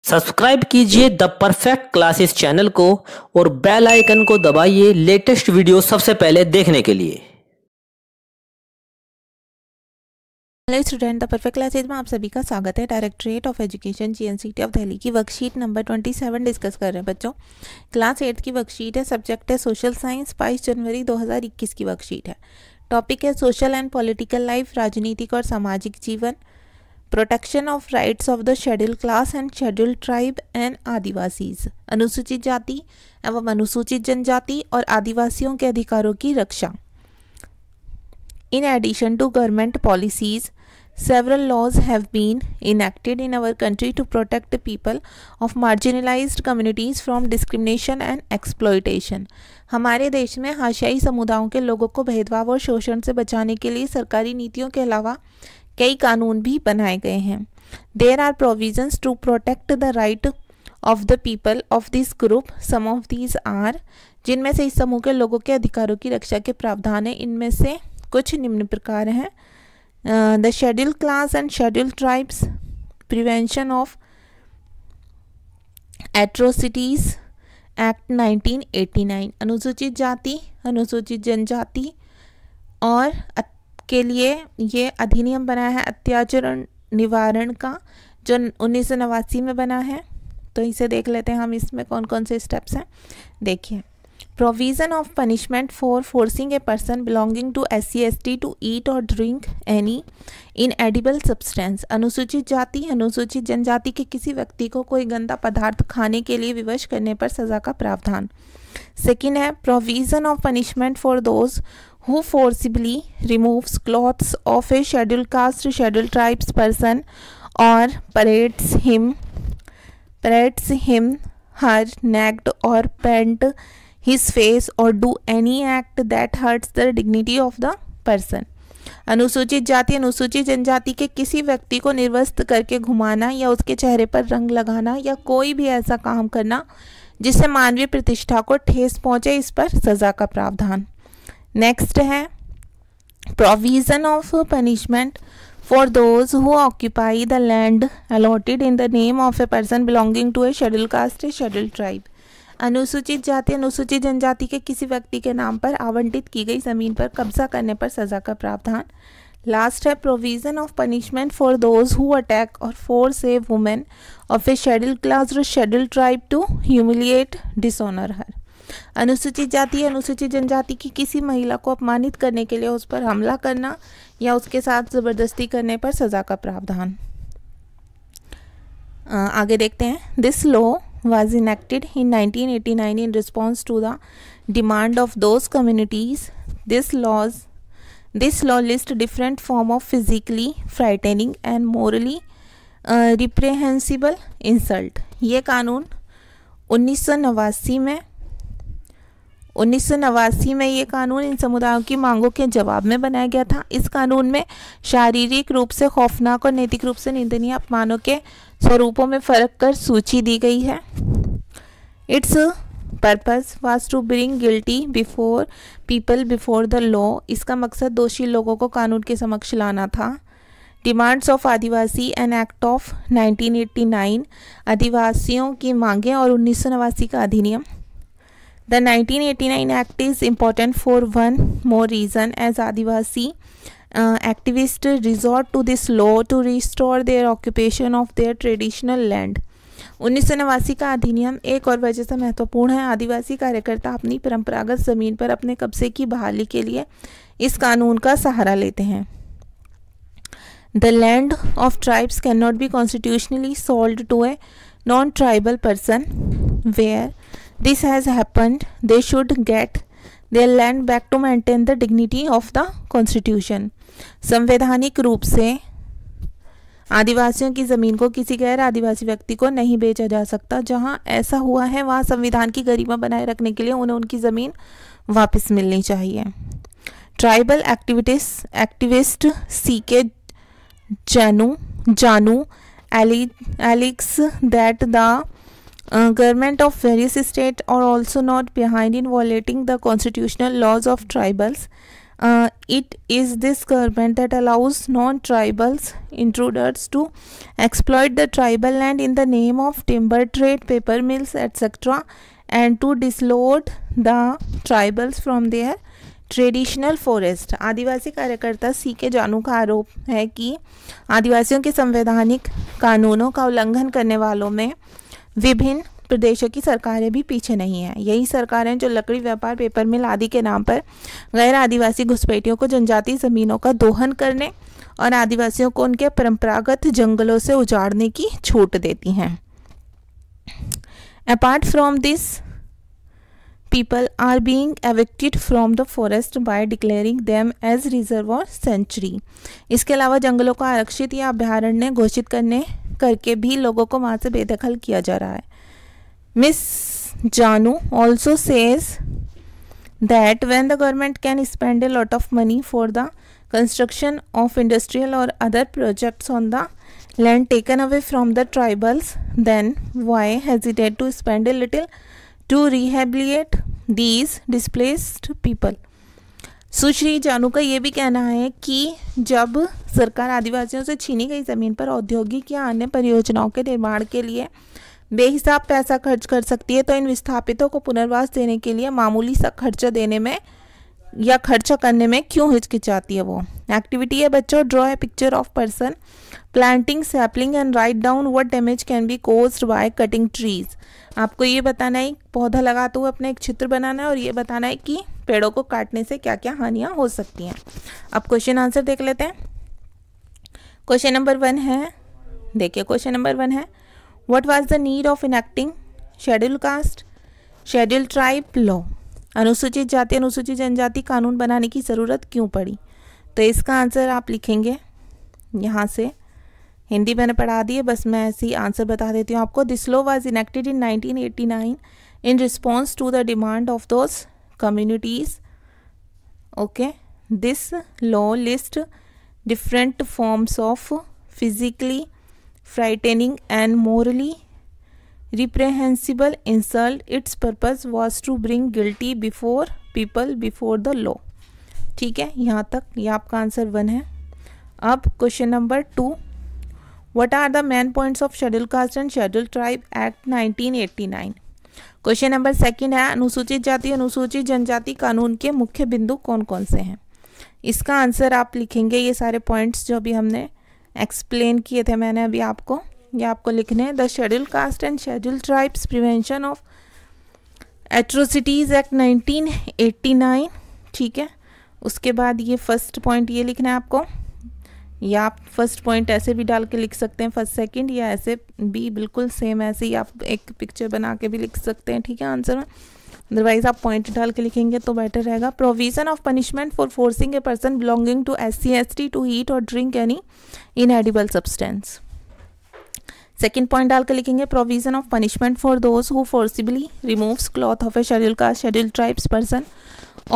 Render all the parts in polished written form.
Subscribe कीजिए the perfect classes channel को और बेल आइकन को दबाइए लेटेस्ट वीडियो सबसे पहले देखने के लिए। Hello student, the perfect classes में आप सभी का स्वागत है। Directorate of education GNCT of Delhi की वर्कशीट नंबर 27 डिस्कस कर रहे हैं बच्चों। क्लास 8 की वर्कशीट है, सब्जेक्ट है सोशल साइंस, 22 जनवरी 2021 की वर्कशीट है। टॉपिक है सोशल एंड पॉलिटिकल लाइफ, राजनीतिक और सामाजिक जीवन, protection of rights of the schedule class and schedule tribe and Adivasis, अनुसूचित जाति एवं अनुसूचित जनजाति और आदिवासियों के अधिकारों की रक्षा। In addition to government policies, several laws have been enacted in our country to protect the people of marginalized communities from discrimination and exploitation. हमारे देश में हाशियाई समुदायों के लोगों को भेदभाव और शोषण से बचाने के लिए सरकारी नीतियों के अलावा कई कानून भी बनाए गए हैं। There are provisions to protect the right of the people of this group. Some of these are, जिनमें से इस समूह के लोगों के अधिकारों की रक्षा के प्रावधान है। इनमें से कुछ निम्न प्रकार हैं: the schedule class and schedule tribes, prevention of atrocities act 1989, अनुसूचित जाति अनुसूचित जनजाति और के लिए ये अधिनियम बना है अत्याचार निवारण का, जो 1989 में बना है। तो इसे देख लेते हैं हम, इसमें कौन कौन से स्टेप्स हैं। देखिए, Provision of punishment for forcing a person belonging to SC/ST to eat or drink any inedible substance. अनुसूचित जाति अनुसूचित जनजाति के किसी व्यक्ति को कोई गंदा पदार्थ खाने के लिए विवश करने पर सज़ा का प्रावधान। सेकेंड है provision of punishment for those who forcibly removes clothes of a scheduled caste scheduled tribes person or parades him her naked or paint his face or do any act that hurts the dignity of the person. अनुसूचित जाति अनुसूचित जनजाति के किसी व्यक्ति को निर्वस्त्र करके घुमाना या उसके चेहरे पर रंग लगाना या कोई भी ऐसा काम करना जिससे मानवीय प्रतिष्ठा को ठेस पहुंचे, इस पर सजा का प्रावधान। नेक्स्ट है provision of punishment for those who occupy the land allotted in the name of a person belonging to a schedule caste a schedule tribe. अनुसूचित जाति अनुसूचित जनजाति के किसी व्यक्ति के नाम पर आवंटित की गई जमीन पर कब्जा करने पर सजा का प्रावधान। लास्ट है provision of punishment for those who attack or force a women of a schedule class or schedule tribe to humiliate dishonour her. अनुसूचित जाति अनुसूचित जनजाति की किसी महिला को अपमानित करने के लिए उस पर हमला करना या उसके साथ जबरदस्ती करने पर सजा का प्रावधान। आगे देखते हैं। This law was enacted in 1989 in response to the demand of those communities. This law lists different form of physically frightening and morally reprehensible insult. ये कानून 1989 में ये कानून इन समुदायों की मांगों के जवाब में बनाया गया था। इस कानून में शारीरिक रूप से खौफनाक और नैतिक रूप से निंदनीय अपमानों के स्वरूपों में फर्क कर सूची दी गई है। Its purpose was to bring guilty before people before the law. इसका मकसद दोषी लोगों को कानून के समक्ष लाना था। Demands of Adivasi and act of 1989, आदिवासियों की मांगें और 1989 का अधिनियम। The 1989 Act is important for one more reason, as Adivasi activists resort to this law to restore their occupation of their traditional land. 1989 का अधिनियम एक और वजह से महत्वपूर्ण है। आदिवासी कार्यकर्ता अपनी परंपरागत ज़मीन पर अपने कब्जे की बहाली के लिए इस कानून का सहारा लेते हैं। The land of tribes cannot be constitutionally sold to a non-tribal person. Where this has happened, they should get their land back to maintain the dignity of the constitution. संवैधानिक रूप से आदिवासियों की ज़मीन को किसी गैर आदिवासी व्यक्ति को नहीं बेचा जा सकता। जहां ऐसा हुआ है वहां संविधान की गरिमा बनाए रखने के लिए उन्हें उनकी ज़मीन वापस मिलनी चाहिए। Tribal activist C K Janu alleges that the government of various states are also not behind in violating the constitutional laws of tribals. It is this government that allows non-tribals intruders to exploit the tribal land in the name of timber trade, paper mills, etc. and to dislodge the tribals from their traditional forest. आदिवासी कार्यकर्ता C के जानू का आरोप है कि आदिवासियों के संवैधानिक कानूनों का उल्लंघन करने वालों में विभिन्न प्रदेशों की सरकारें भी पीछे नहीं हैं। यही सरकारें जो लकड़ी व्यापार, पेपर मिल आदि के नाम पर गैर आदिवासी घुसपैठियों को जनजातीय ज़मीनों का दोहन करने और आदिवासियों को उनके परंपरागत जंगलों से उजाड़ने की छूट देती हैं। Apart from this, people are being evicted from the forest by declaring them as reserve or sanctuary। इसके अलावा जंगलों को आरक्षित या अभयारण्य घोषित करके भी लोगों को वहाँ से बेदखल किया जा रहा है। मिस जानू also says that when the government can spend a lot of money for the construction of industrial or other projects on the land taken away from the tribals, then why hesitate to spend a little to rehabilitate these displaced people। सुश्री जानू का ये भी कहना है कि जब सरकार आदिवासियों से छीनी गई ज़मीन पर औद्योगिक या अन्य परियोजनाओं के निर्माण के लिए बेहिसाब पैसा खर्च कर सकती है, तो इन विस्थापितों को पुनर्वास देने के लिए मामूली सा खर्चा देने में या खर्चा करने में क्यों हिचकिचाती है वो। एक्टिविटी है बच्चों, draw a picture of person planting sapling and write down what damage can be caused by cutting trees. आपको ये बताना है, पौधा लगाते हुए अपना एक चित्र बनाना है और ये बताना है कि पेड़ों को काटने से क्या क्या हानियाँ हो सकती हैं। अब क्वेश्चन आंसर देख लेते हैं। क्वेश्चन नंबर 1 है, देखिए क्वेश्चन नंबर 1 है, what was the need of enacting schedule caste schedule tribe law. अनुसूचित जाति अनुसूचित जनजाति कानून बनाने की ज़रूरत क्यों पड़ी। तो इसका आंसर आप लिखेंगे यहाँ से, हिंदी मैंने पढ़ा दी है, बस मैं ऐसे ही आंसर बता देती हूँ आपको। This law was enacted in 1989 in response to the demand of those communities. Okay, this law list different forms of physically frightening and morally reprehensible insult। Its purpose was to bring guilty before people before the law। ठीक है, यहाँ तक ये आपका answer 1 है। अब question number 2, what are the main points of schedule caste and schedule tribe act 1989। Question number 2 है, अनुसूचित जाति अनुसूचित जनजाति कानून के मुख्य बिंदु कौन कौन से हैं। इसका आंसर आप लिखेंगे, ये सारे पॉइंट्स जो भी हमने एक्सप्लेन किए थे मैंने अभी आपको, ये आपको लिखने हैं। The schedule caste and schedule tribes prevention of atrocities act 1989। ठीक है, उसके बाद ये फर्स्ट पॉइंट ये लिखना है आपको, या आप फर्स्ट पॉइंट ऐसे भी डाल के लिख सकते हैं, फर्स्ट सेकंड, या ऐसे भी बिल्कुल सेम ऐसे ही आप एक पिक्चर बना के भी लिख सकते हैं। ठीक है, आंसर में, अदरवाइज आप पॉइंट डाल के लिखेंगे तो बेटर रहेगा। Provision of punishment for forcing a person belonging to SC/ST to eat or drink any inedible substance. Second point डाल के लिखेंगे, provision of punishment for those who forcibly removes cloth of a schedule caste schedule tribes person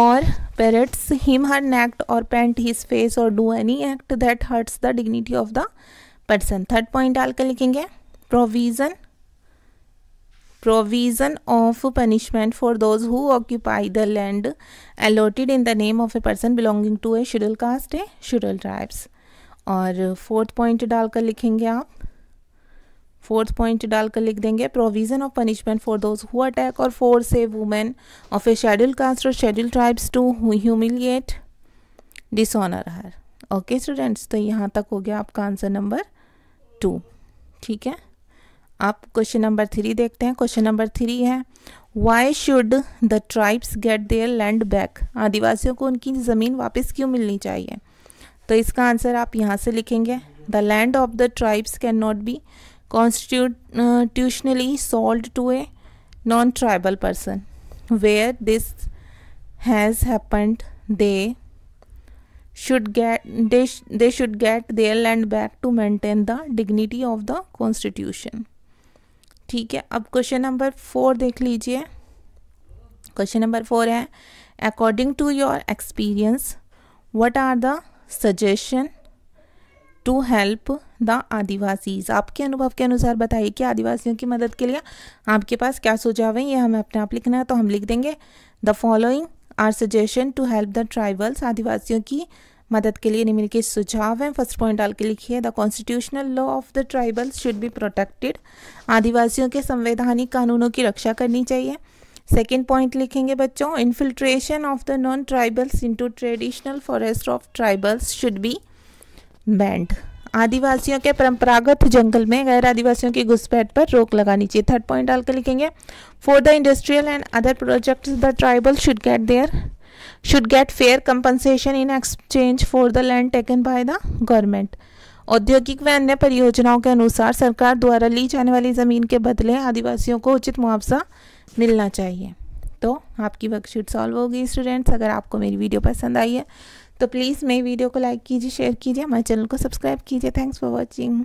or parrots him her neck or paint his face or do any act that hurts the dignity of the person। Third point डाल के लिखेंगे, provision of punishment for those who occupy the land allotted in the name of a person belonging to a scheduled caste, a scheduled tribes। और fourth point डालकर लिखेंगे आप, fourth point डालकर लिख देंगे, provision of punishment for those who attack or force a women of a schedule caste or schedule tribes to humiliate dishonour her. Okay students, तो यहाँ तक हो गया आपका आंसर नंबर 2। ठीक है, आप क्वेश्चन नंबर 3 देखते हैं। क्वेश्चन नंबर 3 है, why should the tribes get their land back. आदिवासियों को उनकी ज़मीन वापस क्यों मिलनी चाहिए। तो इसका आंसर आप यहाँ से लिखेंगे, the land of the tribes can not be constitutionally sold to a non-tribal person। Where this has happened, they should get their land back to maintain the dignity of the constitution। ठीक है, अब question number 4 देख लीजिए। Question number 4 है, according to your experience what are the suggestion to help the Adivasis. आपके अनुभव के अनुसार बताइए कि आदिवासियों की मदद के लिए आपके पास क्या सुझाव है। ये हमें अपने आप लिखना है, तो हम लिख देंगे, the following are suggestion to help the tribals, आदिवासियों की मदद के लिए निम्नलिखित सुझाव हैं। फर्स्ट पॉइंट डाल के लिखिए, the constitutional law of the tribals should be protected, आदिवासियों के संवैधानिक कानूनों की रक्षा करनी चाहिए। सेकेंड पॉइंट लिखेंगे बच्चों, infiltration of the non tribals into traditional forest of tribals should be band, आदिवासियों के परंपरागत जंगल में गैर आदिवासियों की घुसपैठ पर रोक लगानी चाहिए। थर्ड पॉइंट डाल कर लिखेंगे, for the industrial and other projects the tribal should get fair compensation in exchange for the land taken by the government, औद्योगिक व अन्य परियोजनाओं के अनुसार सरकार द्वारा ली जाने वाली ज़मीन के बदले आदिवासियों को उचित मुआवजा मिलना चाहिए। तो आपकी वर्कशीट सॉल्व होगी स्टूडेंट्स। अगर आपको मेरी वीडियो पसंद आई है तो प्लीज़ मेरी वीडियो को लाइक कीजिए, शेयर कीजिए, हमारे चैनल को सब्सक्राइब कीजिए। Thanks for watching.